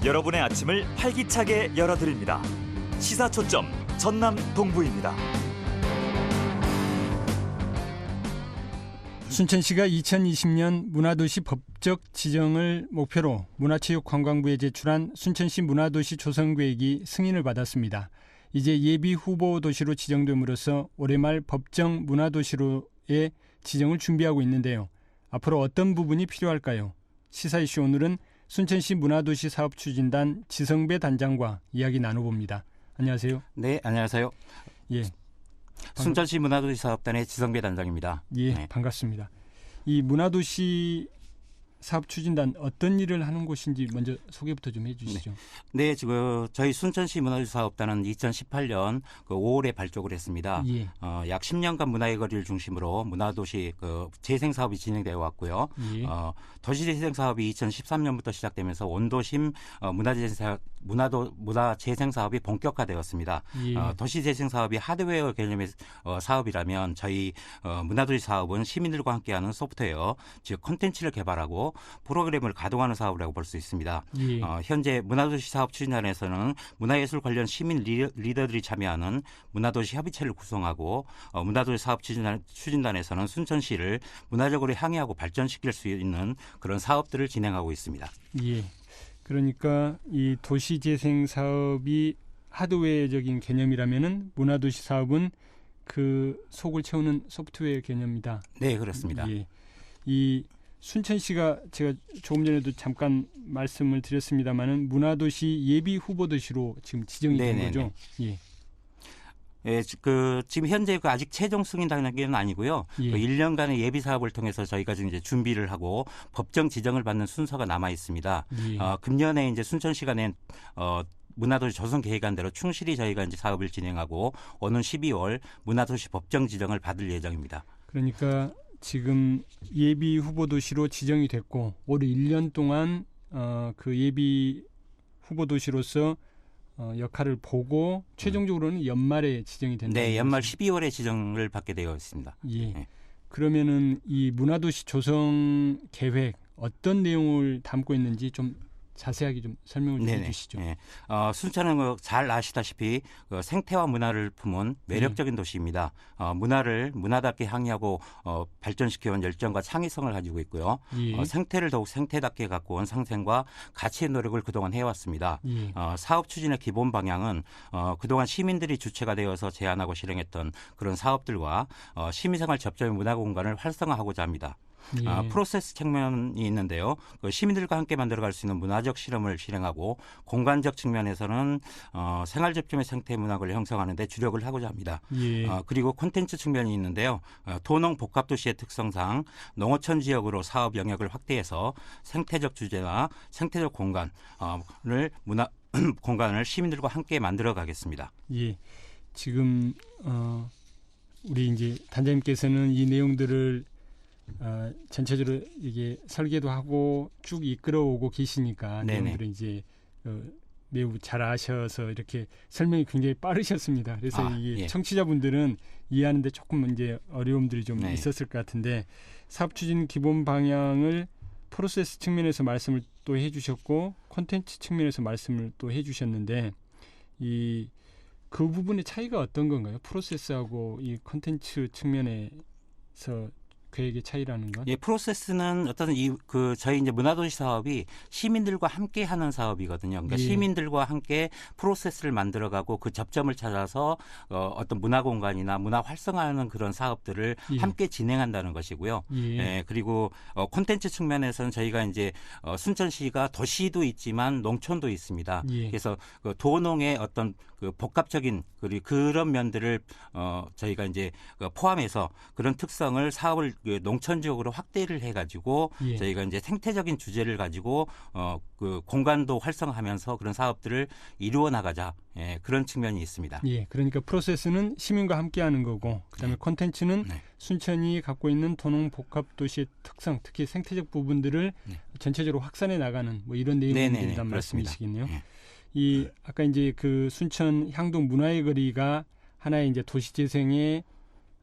여러분의 아침을 활기차게 열어드립니다. 시사 초점 전남 동부입니다. 순천시가 2020년 문화도시 법적 지정을 목표로 문화체육관광부에 제출한 순천시 문화도시 조성계획이 승인을 받았습니다. 이제 예비 후보 도시로 지정됨으로써 올해 말 법정 문화도시로의 지정을 준비하고 있는데요. 앞으로 어떤 부분이 필요할까요? 시사 이슈 오늘은 순천시 문화도시 사업추진단 지성배 단장과 이야기 나눠봅니다. 안녕하세요. 네, 안녕하세요. 예, 순천시 문화도시 사업단의 지성배 단장입니다. 예, 네. 반갑습니다. 이 문화도시 사업추진단 어떤 일을 하는 곳인지 먼저 소개부터 좀 해주시죠. 네, 지금 저희 순천시 문화도시 사업단은 2018년 5월에 발족을 했습니다. 예. 약 10년간 문화의 거리를 중심으로 문화도시 재생 사업이 진행되어 왔고요. 예. 도시재생 사업이 2013년부터 시작되면서 원도심 문화재생 사업이 본격화되었습니다. 예. 도시재생 사업이 하드웨어 개념의 사업이라면 저희 문화도시 사업은 시민들과 함께하는 소프트웨어, 즉 콘텐츠를 개발하고 프로그램을 가동하는 사업이라고 볼 수 있습니다. 예. 현재 문화도시 사업 추진단에서는 문화예술 관련 시민 리더들이 참여하는 문화도시 협의체를 구성하고 문화도시 사업 추진단에서는 순천시를 문화적으로 향유하고 발전시킬 수 있는 그런 사업들을 진행하고 있습니다. 예. 그러니까 이 도시재생 사업이 하드웨어적인 개념이라면은 문화도시 사업은 그 속을 채우는 소프트웨어 개념이다. 네, 그렇습니다. 예. 이 순천시가 제가 조금 전에도 잠깐 말씀을 드렸습니다마는 문화도시 예비 후보 도시로 지금 지정이 된 거죠. 예. 예, 지금 현재 아직 최종 승인 단계는 아니고요. 예. 1년간의 예비 사업을 통해서 저희가 지금 이제 준비를 하고 법정 지정을 받는 순서가 남아 있습니다. 예. 금년에 이제 순천시가 낸 문화도시 조성 계획안대로 충실히 저희가 이제 사업을 진행하고 오는 12월 문화도시 법정 지정을 받을 예정입니다. 그러니까 지금 예비 후보 도시로 지정이 됐고 올해 1년 동안 그 예비 후보 도시로서 역할을 보고 최종적으로는 연말에 지정이 된다. 네, 연말 12월에 지정을 받게 되어 있습니다. 예. 네. 그러면은 이 문화도시 조성 계획 어떤 내용을 담고 있는지 좀 자세하게 좀 설명을 좀 해주시죠. 네. 순천은 잘 아시다시피 생태와 문화를 품은 매력적인 도시입니다. 문화답게 향유하고 발전시켜온 열정과 창의성을 가지고 있고요. 예. 생태를 더욱 생태답게 갖고 온 상생과 가치의 노력을 그동안 해왔습니다. 예. 사업 추진의 기본 방향은 그동안 시민들이 주체가 되어서 제안하고 실행했던 그런 사업들과 시민생활 접점의 문화 공간을 활성화하고자 합니다. 예. 프로세스 측면이 있는데요. 시민들과 함께 만들어갈 수 있는 문화적 실험을 실행하고 공간적 측면에서는 생활 접점의 생태 문학을 형성하는 데 주력을 하고자 합니다. 예. 그리고 콘텐츠 측면이 있는데요. 도농 복합도시의 특성상 농어촌 지역으로 사업 영역을 확대해서 생태적 주제나 생태적 공간을 시민들과 함께 만들어 가겠습니다. 예. 지금 우리 이제 단장님께서는 이 내용들을 전체적으로 이게 설계도 하고 쭉 이끌어오고 계시니까 내용들을 이제 매우 잘 아셔서 이렇게 설명이 굉장히 빠르셨습니다. 그래서 이게 예. 청취자분들은 이해하는데 조금 이제 어려움들이 좀 있었을 것 같은데 사업 추진 기본 방향을 프로세스 측면에서 말씀을 또 해주셨고 콘텐츠 측면에서 말씀을 또 해주셨는데 그 부분의 차이가 어떤 건가요? 프로세스하고 이 콘텐츠 측면에서 계획의 차이라는 건? 예, 프로세스는 저희 이제 문화도시 사업이 시민들과 함께 하는 사업이거든요. 그러니까 예. 시민들과 함께 프로세스를 만들어가고 그 접점을 찾아서 어떤 문화 공간이나 문화 활성화하는 그런 사업들을 예. 함께 진행한다는 것이고요. 예. 그리고 콘텐츠 측면에서는 저희가 이제 순천시가 도시도 있지만 농촌도 있습니다. 예. 그래서 도농의 어떤 복합적인 그런 면들을 저희가 이제 포함해서 그런 특성을 사업을 농촌 지역으로 확대를 해가지고 예. 저희가 이제 생태적인 주제를 가지고 공간도 활성화하면서 그런 사업들을 이루어 나가자 그런 측면이 있습니다. 예, 그러니까 프로세스는 시민과 함께하는 거고, 그다음에 콘텐츠는 순천이 갖고 있는 도농 복합 도시의 특성, 특히 생태적 부분들을 전체적으로 확산해 나가는 뭐 이런 내용들이란 말씀이시겠네요. 아까 이제 그 순천 향동 문화의 거리가 하나의 이제 도시 재생의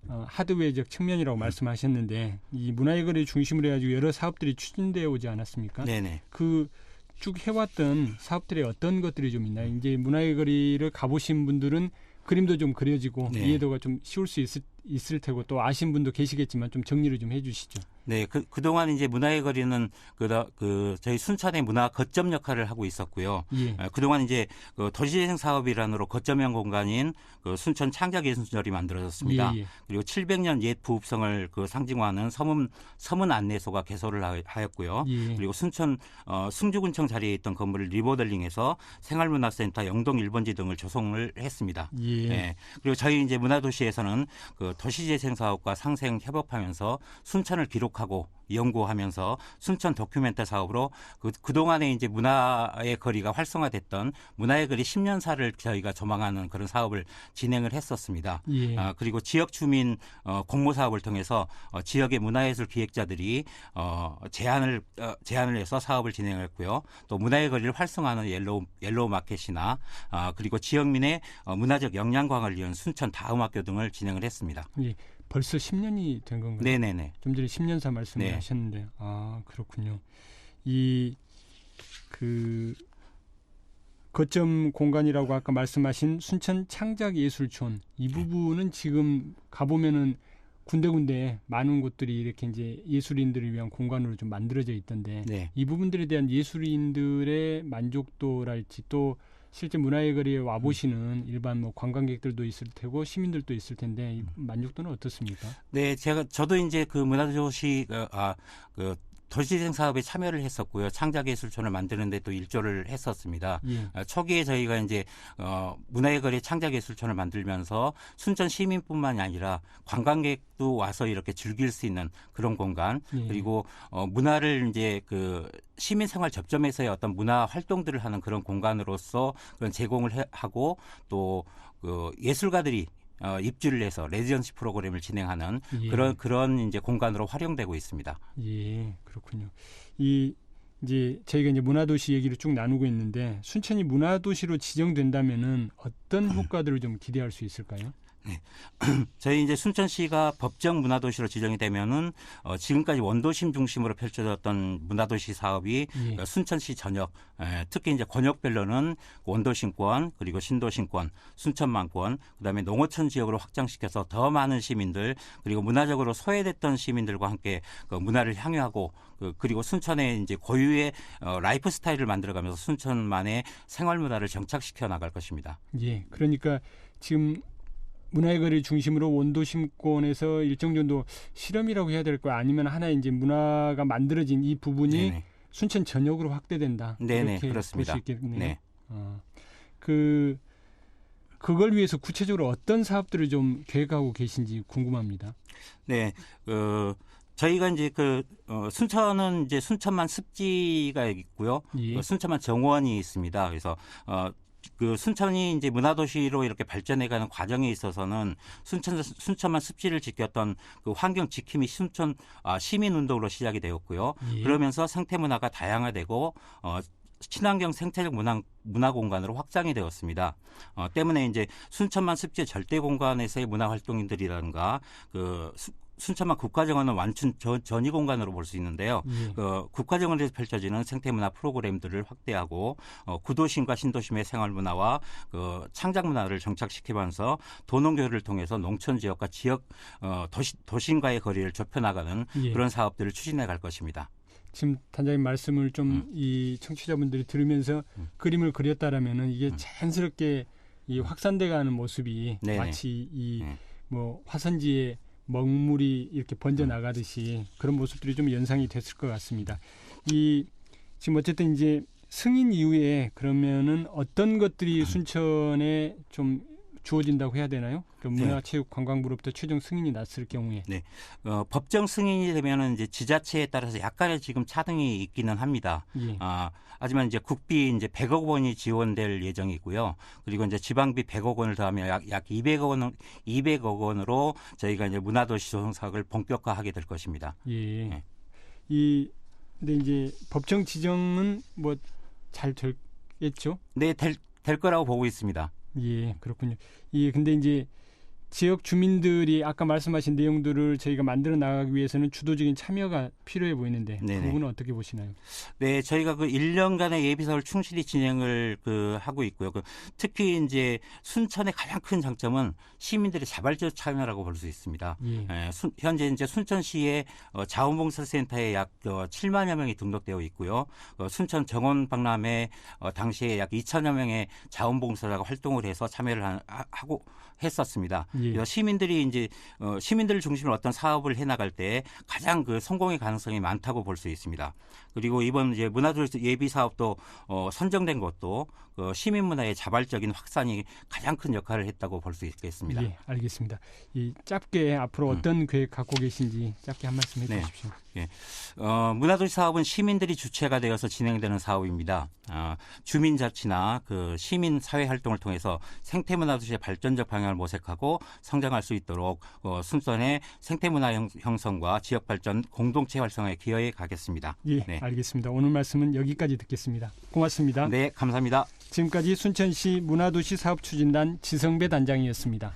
하드웨어적 측면이라고 말씀하셨는데 이 문화의 거리 중심으로 해가지고 여러 사업들이 추진되어 오지 않았습니까? 네네. 그 쭉 해왔던 사업들의 어떤 것들이 좀 있나요? 이제 문화의 거리를 가보신 분들은 그림도 좀 그려지고 네. 이해도가 좀 쉬울 수 있을 테고 또 아신 분도 계시겠지만 좀 정리를 좀 해주시죠. 네, 그동안 이제 문화의 거리는 저희 순천의 문화 거점 역할을 하고 있었고요. 예. 그동안 이제 그 도시재생 사업이란으로 거점형 공간인 그 순천 창작예술전이 만들어졌습니다. 예, 예. 그리고 700년 옛 부읍성을 그 상징화하는 서문 안내소가 개소를 하였고요. 예. 그리고 순천 승주군청 자리에 있던 건물을 리모델링해서 생활문화센터 영동 1번지 등을 조성을 했습니다. 예. 네. 그리고 저희 이제 문화도시에서는 그 도시재생 사업과 상생 협업하면서 순천을 기록하고 연구하면서 순천 다큐멘터 사업으로 그동안에 이제 문화의 거리가 활성화됐던 문화의 거리 10년사를 저희가 조망하는 그런 사업을 진행을 했었습니다. 예. 그리고 지역 주민 공모 사업을 통해서 지역의 문화예술 기획자들이 제안을 해서 사업을 진행했고요. 또 문화의 거리를 활성화하는 옐로우 마켓이나 그리고 지역민의 문화적 역량강화를 위한 순천 다음학교 등을 진행을 했습니다. 예. 벌써 10년이 된 건가요? 네네네. 좀 전에 10년사 말씀을 네. 하셨는데, 아 그렇군요. 거점 공간이라고 아까 말씀하신 순천 창작예술촌 이 부분은 지금 가보면은 군데군데 많은 곳들이 이렇게 이제 예술인들을 위한 공간으로 좀 만들어져 있던데 네. 이 부분들에 대한 예술인들의 만족도랄지 또 실제 문화의 거리에 와 보시는 일반 뭐 관광객들도 있을 테고 시민들도 있을 텐데 이 만족도는 어떻습니까? 네, 저도 이제 그 문화도시 도시재생 사업에 참여를 했었고요. 창작예술촌을 만드는데 또 일조를 했었습니다. 예. 초기에 저희가 이제 문화의 거리 창작예술촌을 만들면서 순천 시민뿐만이 아니라 관광객도 와서 이렇게 즐길 수 있는 그런 공간 예. 그리고 문화를 이제 그 시민생활 접점에서의 어떤 문화 활동들을 하는 그런 공간으로서 그런 제공을 하고 또 그 예술가들이 입주를 해서 레지던시 프로그램을 진행하는 예. 그런 이제 공간으로 활용되고 있습니다. 예, 그렇군요. 이제 저희가 이제 문화도시 얘기를 쭉 나누고 있는데 순천이 문화도시로 지정된다면은 어떤 효과들을 좀 기대할 수 있을까요? 저희 이제 순천시가 법정 문화도시로 지정이 되면은 지금까지 원도심 중심으로 펼쳐졌던 문화도시 사업이 예. 순천시 전역, 특히 이제 권역별로는 원도심권 그리고 신도심권, 순천만권, 그다음에 농어촌 지역으로 확장시켜서 더 많은 시민들 그리고 문화적으로 소외됐던 시민들과 함께 그 문화를 향유하고 그리고 순천의 이제 고유의 라이프 스타일을 만들어가면서 순천만의 생활 문화를 정착시켜 나갈 것입니다. 예, 그러니까 지금 문화의 거리 중심으로 원도심권에서 일정 정도 실험이라고 해야 될까요? 아니면 하나의 이제 문화가 만들어진 이 부분이 네네. 순천 전역으로 확대된다. 네네, 이렇게 그렇습니다. 볼 수 있겠네요. 네. 그걸 위해서 구체적으로 어떤 사업들을 좀 계획하고 계신지 궁금합니다. 네, 저희가 이제 순천은 이제 순천만 습지가 있고요. 예. 순천만 정원이 있습니다. 그래서 그 순천이 이제 문화도시로 이렇게 발전해가는 과정에 있어서는 순천만 습지를 지켰던 그 환경 지킴이 순천 시민운동으로 시작이 되었고요. 예. 그러면서 생태문화가 다양화되고 친환경 생태적 문화 공간으로 확장이 되었습니다. 때문에 이제 순천만 습지 절대 공간에서의 문화 활동인들이라든가 순천만 국가정원은 완충 전이 공간으로 볼 수 있는데요. 예. 국가정원에서 펼쳐지는 생태문화 프로그램들을 확대하고 구도심과 신도심의 생활문화와 창작문화를 정착시키면서 도농교류를 통해서 농촌 지역과 지역 도심과의 거리를 좁혀나가는 예. 그런 사업들을 추진해 갈 것입니다. 지금 단장님 말씀을 좀 이 청취자분들이 들으면서 그림을 그렸다라면은 이게 자연스럽게 이 확산돼가는 모습이 네네. 마치 뭐 화선지에 먹물이 이렇게 번져 나가듯이 그런 모습들이 좀 연상이 됐을 것 같습니다. 지금 어쨌든 이제 승인 이후에 그러면은 어떤 것들이 순천에 좀 주어진다고 해야 되나요? 문화체육관광부로부터 최종 승인이 났을 경우에. 네, 법정 승인이 되면은 이제 지자체에 따라서 약간의 지금 차등이 있기는 합니다. 예. 하지만 이제 국비 이제 100억 원이 지원될 예정이고요. 그리고 이제 지방비 100억 원을 더하면 약 200억 원으로 저희가 이제 문화도시 조성 사업을 본격화하게 될 것입니다. 예. 네. 근데 이제 법정 지정은 뭐 잘 됐겠죠? 네, 될 거라고 보고 있습니다. 예, 그렇군요. 근데 이제 지역 주민들이 아까 말씀하신 내용들을 저희가 만들어 나가기 위해서는 주도적인 참여가 필요해 보이는데 그 네네. 부분은 어떻게 보시나요? 네, 저희가 그 1년간의 예비사업을 충실히 진행을 하고 있고요. 특히 이제 순천의 가장 큰 장점은 시민들의 자발적 참여라고 볼 수 있습니다. 예. 현재 이제 순천시의 자원봉사센터에 약 7만여 명이 등록되어 있고요. 순천 정원 박람회 당시에 약 2천여 명의 자원봉사자가 활동을 해서 참여를 하고 했었습니다. 예. 그래서 시민들이 이제 시민들을 중심으로 어떤 사업을 해나갈 때 가장 그 성공의 가능성이 많다고 볼 수 있습니다. 그리고 이번 이제 문화도시 예비 사업도 선정된 것도 시민 문화의 자발적인 확산이 가장 큰 역할을 했다고 볼 수 있겠습니다. 예, 알겠습니다. 이 짧게 앞으로 어떤 계획 갖고 계신지 짧게 한 말씀 네. 해주십시오. 문화도시 사업은 시민들이 주체가 되어서 진행되는 사업입니다. 주민자치나 그 시민 사회 활동을 통해서 생태문화도시의 발전적 방향을 모색하고 성장할 수 있도록 순천의 생태문화 형성과 지역 발전 공동체 활성화에 기여해 가겠습니다. 예, 네. 알겠습니다. 오늘 말씀은 여기까지 듣겠습니다. 고맙습니다. 네, 감사합니다. 지금까지 순천시 문화도시 사업추진단 지성배 단장이었습니다.